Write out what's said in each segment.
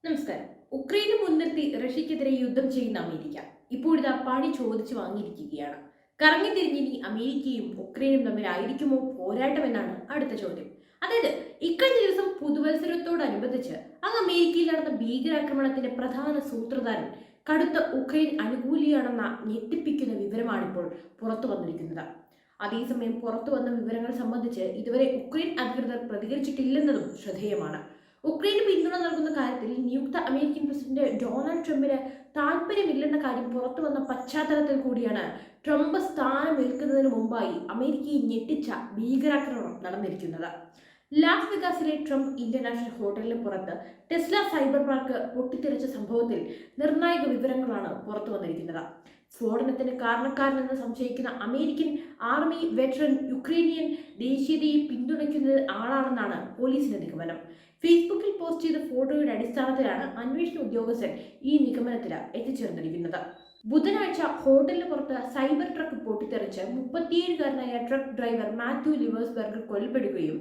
നമസ്കാരം. ഉക്രൈനെ മുൻനിർത്തി റഷ്യക്കെതിരെ യുദ്ധം ചെയ്യുന്ന അമേരിക്ക ഇപ്പോഴിതാ പണി ചോദിച്ചു വാങ്ങിയിരിക്കുകയാണ്. കറങ്ങിത്തിരിഞ്ഞിനി അമേരിക്കയും ഉക്രൈനും തമ്മിലായിരിക്കുമോ പോരാട്ടമെന്നാണ് അടുത്ത ചോദ്യം. അതായത് ഇക്കഴിഞ്ഞ ദിവസം പുതുവത്സരത്തോടനുബന്ധിച്ച് അങ്ങ് അമേരിക്കയിൽ നടന്ന ഭീകരാക്രമണത്തിന്റെ പ്രധാന സൂത്രധാരൻ കടുത്ത ഉക്രൈൻ അനുകൂലിയാണെന്ന ഞെട്ടിപ്പിക്കുന്ന വിവരമാണിപ്പോൾ പുറത്തു വന്നിരിക്കുന്നത്. അതേസമയം പുറത്തു വന്ന വിവരങ്ങൾ സംബന്ധിച്ച് ഇതുവരെ ഉക്രൈൻ അധികൃതർ പ്രതികരിച്ചിട്ടില്ലെന്നതും ശ്രദ്ധേയമാണ്. ഉക്രൈന് പിന്തുണ നൽകുന്ന കാര്യത്തിൽ നിയുക്ത അമേരിക്കൻ പ്രസിഡന്റ് ഡൊണാൾഡ് ട്രംപിന് താല്പര്യമില്ലെന്ന കാര്യം പുറത്തു വന്ന പശ്ചാത്തലത്തിൽ കൂടിയാണ് ട്രംപ് സ്ഥാനമേൽക്കുന്നതിന് മുമ്പായി അമേരിക്കയെ ഞെട്ടിച്ച ഭീകരാക്രമണം നടന്നിരിക്കുന്നത്. ലാസ് വെഗാസിലെ ട്രംപ് ഇന്റർനാഷണൽ ഹോട്ടലിന് പുറത്ത് ടെസ്ല സൈബർ പാർക്ക് പൊട്ടിത്തെറിച്ച സംഭവത്തിൽ നിർണായക വിവരങ്ങളാണ് പുറത്തു വന്നിരിക്കുന്നത്. സ്ഫോടനത്തിന് കാരണക്കാരനെന്ന് സംശയിക്കുന്ന അമേരിക്കൻ ആർമി വെറ്ററൻ യുക്രൈനിയൻ ദേശീയതയെ പിന്തുണയ്ക്കുന്ന ആളാണെന്നാണ് പോലീസിന്റെ നിഗമനം. ഫേസ്ബുക്കിൽ പോസ്റ്റ് ചെയ്ത ഫോട്ടോയുടെ അടിസ്ഥാനത്തിലാണ് അന്വേഷണ ഉദ്യോഗസ്ഥൻ ഈ നിഗമനത്തിൽ എത്തിച്ചേർന്നിരിക്കുന്നത്. ബുധനാഴ്ച ഹോട്ടലിന് പുറത്ത് സൈബർ ട്രക്ക് പൊട്ടിത്തെറിച്ച് 37-കാരനായ ട്രക്ക് ഡ്രൈവർ മാത്യു ലിവേഴ്സ്ബർഗർ കൊല്ലപ്പെടുകയും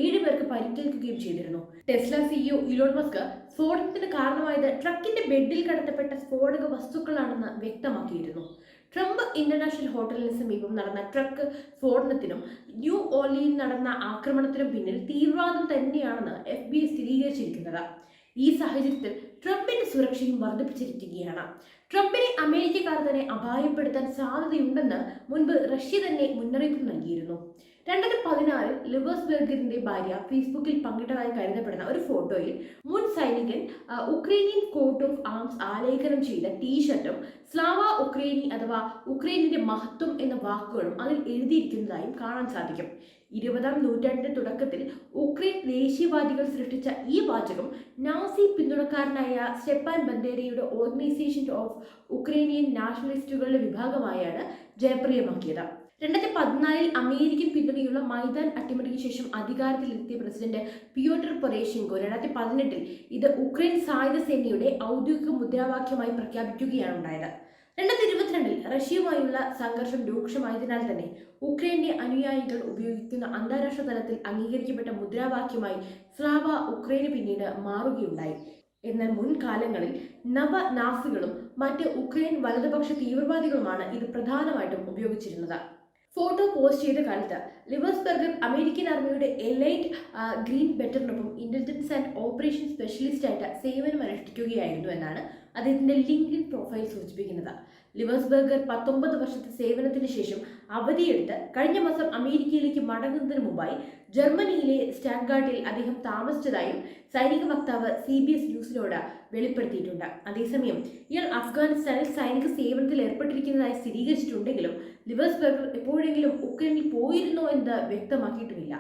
7 പേർക്ക് പരിക്കേൽക്കുകയും ചെയ്തിരുന്നു. ടെസ്ല സിഇഒ ഇലോൺ മസ്ക് സ്ഫോടനത്തിന് കാരണമായത് ട്രക്കിന്റെ ബെഡിൽ കടത്തപ്പെട്ട സ്ഫോടക വസ്തുക്കളാണെന്ന് വ്യക്തമാക്കിയിരുന്നു. ട്രംപ് ഇന്റർനാഷണൽ ഹോട്ടലിന് സമീപം നടന്ന ട്രക്ക് സ്ഫോടനത്തിനും ന്യൂ ഓർലിയിൽ നടന്ന ആക്രമണത്തിനും പിന്നിൽ തീവ്രവാദം തന്നെയാണെന്ന് FBI സ്ഥിരീകരിച്ചിരിക്കുന്നത്. ഈ സാഹചര്യത്തിൽ ട്രംപിന്റെ സുരക്ഷയും വർദ്ധിപ്പിച്ചിരിക്കുകയാണ്. ട്രംപിനെ അമേരിക്കക്കാർ തന്നെ അപായപ്പെടുത്താൻ സാധ്യതയുണ്ടെന്ന് മുൻപ് റഷ്യ തന്നെ മുന്നറിയിപ്പ് നൽകിയിരുന്നു. 2016 ലിവേഴ്സ്ബർഗറിന്റെ ഭാര്യ ഫേസ്ബുക്കിൽ പങ്കിട്ടതായി കരുതപ്പെടുന്ന ഒരു ഫോട്ടോയിൽ മുൻ സൈനികൻ ഉക്രൈനിയൻ കോട്ട് ഓഫ് ആംസ് ആലേഖനം ചെയ്ത ടീഷർട്ടും സ്ലാവ ഉക്രൈനി അഥവാ ഉക്രൈനിന്റെ മഹത്വം എന്ന വാക്കുകളും അതിൽ എഴുതിയിരിക്കുന്നതായും കാണാൻ സാധിക്കും. 20-ാം നൂറ്റാണ്ടിന്റെ തുടക്കത്തിൽ ഉക്രൈൻ ദേശീയവാദികൾ സൃഷ്ടിച്ച ഈ വാചകം നാസി പിന്തുണക്കാരനായ സ്റ്റെപ്പാൻ ബന്ദേരയുടെ ഓർഗനൈസേഷൻ ഓഫ് ഉക്രൈനിയൻ നാഷണലിസ്റ്റുകളുടെ വിഭാഗമായാണ് ജനപ്രിയമാക്കിയത്. 2014 അമേരിക്കൻ പിന്തുണയുള്ള മൈദാൻ അട്ടിമറിക്ക് ശേഷം അധികാരത്തിലെത്തിയ പ്രസിഡന്റ് പിയോട്ടർ പൊറോഷെങ്കോ 2018 ഇത് ഉക്രൈൻ സായുധ സേനയുടെ ഔദ്യോഗിക മുദ്രാവാക്യമായി പ്രഖ്യാപിക്കുകയാണ് ഉണ്ടായത്. 2022 റഷ്യയുമായുള്ള സംഘർഷം രൂക്ഷമായതിനാൽ തന്നെ ഉക്രൈന്റെ അനുയായികൾ ഉപയോഗിക്കുന്ന അന്താരാഷ്ട്ര തലത്തിൽ അംഗീകരിക്കപ്പെട്ട മുദ്രാവാക്യമായി സ്ലാവ ഉക്രൈന് പിന്നീട് മാറുകയുണ്ടായി. എന്നാൽ മുൻകാലങ്ങളിൽ നവ നാസികളും മറ്റ് ഉക്രൈൻ വലതുപക്ഷ തീവ്രവാദികളുമാണ് ഇത് പ്രധാനമായിട്ടും ഉപയോഗിച്ചിരുന്നത്. ഫോട്ടോ പോസ്റ്റ് ചെയ്ത കാലത്ത് ലിവേഴ്സ്ബർഗർ അമേരിക്കൻ ആർമിയുടെ എലൈറ്റ് ഗ്രീൻ ബെറ്ററിനൊപ്പം ഇന്റലിജൻസ് ആൻഡ് ഓപ്പറേഷൻ സ്പെഷ്യലിസ്റ്റായിട്ട് സേവനമനുഷ്ഠിക്കുകയായിരുന്നു എന്നാണ് അദ്ദേഹത്തിന്റെ ലിങ്ക്ഡിൻ പ്രൊഫൈൽ സൂചിപ്പിക്കുന്നത്. ലിവേഴ്സ്ബർഗർ 19 വർഷത്തെ സേവനത്തിന് ശേഷം അവധിയെടുത്ത് കഴിഞ്ഞ മാസം അമേരിക്കയിലേക്ക് മടങ്ങുന്നതിന് മുമ്പായി ജർമ്മനിയിലെ സ്റ്റാറ്റ്ഗാർട്ടിൽ അദ്ദേഹം താമസിച്ചതായും സൈനിക വക്താവ് CBS ന്യൂസിനോട് വെളിപ്പെടുത്തിയിട്ടുണ്ട്. അതേസമയം ഇയാൾ അഫ്ഗാനിസ്ഥാനിൽ സൈനിക സേവനത്തിൽ ഏർപ്പെട്ടിരിക്കുന്നതായി സ്ഥിരീകരിച്ചിട്ടുണ്ടെങ്കിലും ലിവേഴ്സ്ബർഗർ എപ്പോഴെങ്കിലും ഉക്രൈനിൽ പോയിരുന്നോ എന്ന് വ്യക്തമാക്കിയിട്ടുമില്ല.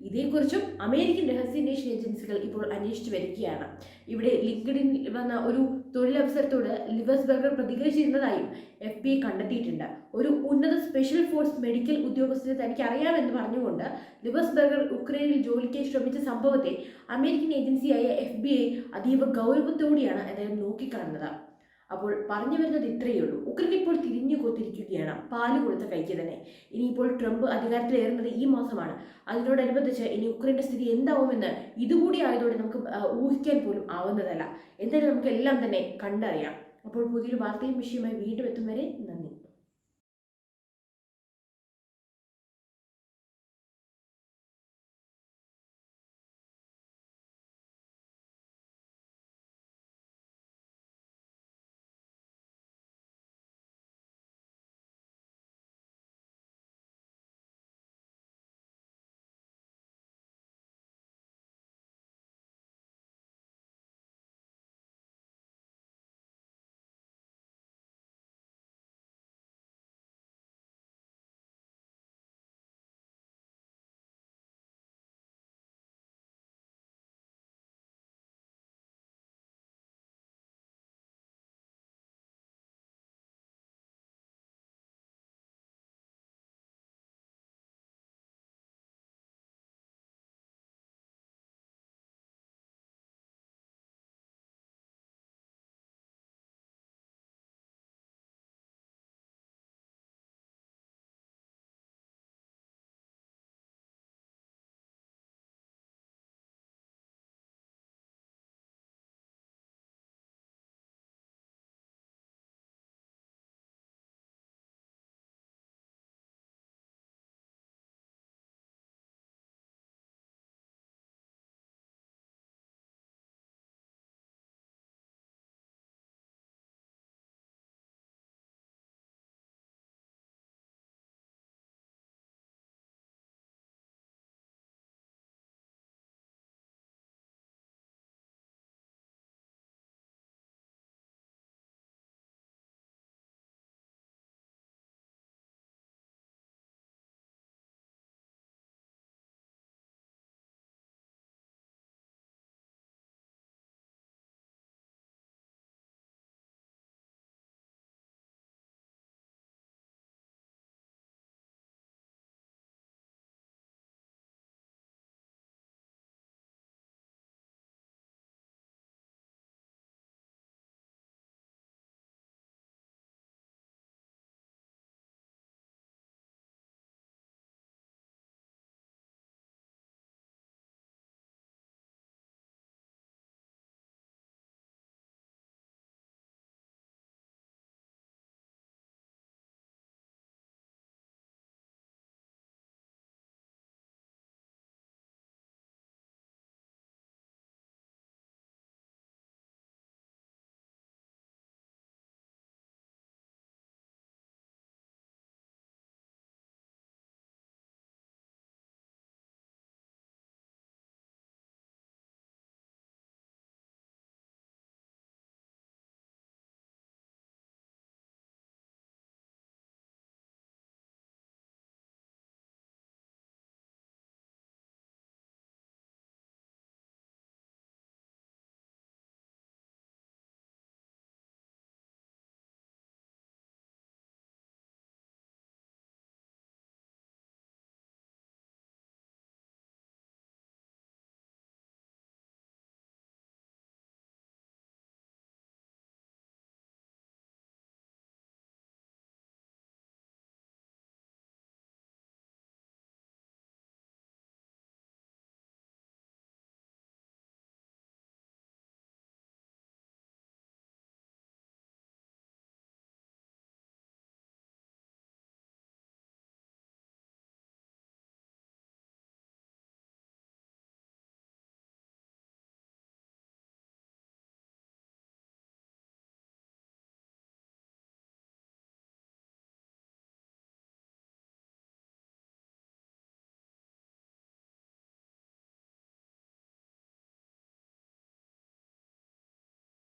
ഇതേക്കുറിച്ചും അമേരിക്കൻ രഹസ്യാന്വേഷണ ഏജൻസികൾ ഇപ്പോൾ അന്വേഷിച്ചു വരികയാണ്. ഇവിടെ ലിങ്ക്ഡിനിൽ വന്ന ഒരു തൊഴിലവസരത്തോട് ലിവേഴ്സ്ബർഗർ പ്രതികരിച്ചിരുന്നതായും FBI കണ്ടെത്തിയിട്ടുണ്ട്. ഒരു ഉന്നത സ്പെഷ്യൽ ഫോഴ്സ് മെഡിക്കൽ ഉദ്യോഗസ്ഥനെ തനിക്ക് അറിയാമെന്ന് പറഞ്ഞുകൊണ്ട് ലിവേഴ്സ്ബർഗർ ഉക്രൈനിൽ ജോലിക്കായി ശ്രമിച്ച സംഭവത്തെ അമേരിക്കൻ ഏജൻസിയായ FBI അതീവ ഗൗരവത്തോടെയാണ് അദ്ദേഹം നോക്കിക്കാണുന്നത്. അപ്പോൾ പറഞ്ഞു വരുന്നത് ഇത്രയേ ഉള്ളൂ. ഉക്രൈൻ ഇപ്പോൾ തിരിഞ്ഞു കൊത്തിരിക്കുകയാണ്, പാല് കൊടുത്ത കൈക്ക് തന്നെ. ഇനിയിപ്പോൾ ട്രംപ് അധികാരത്തിലേറുന്നത് ഈ മാസമാണ്. അതിനോടനുബന്ധിച്ച് ഇനി ഉക്രൈൻ്റെ സ്ഥിതി എന്താവുമെന്ന് ഇതുകൂടി ആയതോടെ നമുക്ക് ഊഹിക്കാൻ പോലും ആവുന്നതല്ല. എന്തായാലും നമുക്ക് എല്ലാം തന്നെ കണ്ടറിയാം. അപ്പോൾ പുതിയൊരു വാർത്തയും വിഷയമായി വീണ്ടും എത്തും വരെ നന്ദി.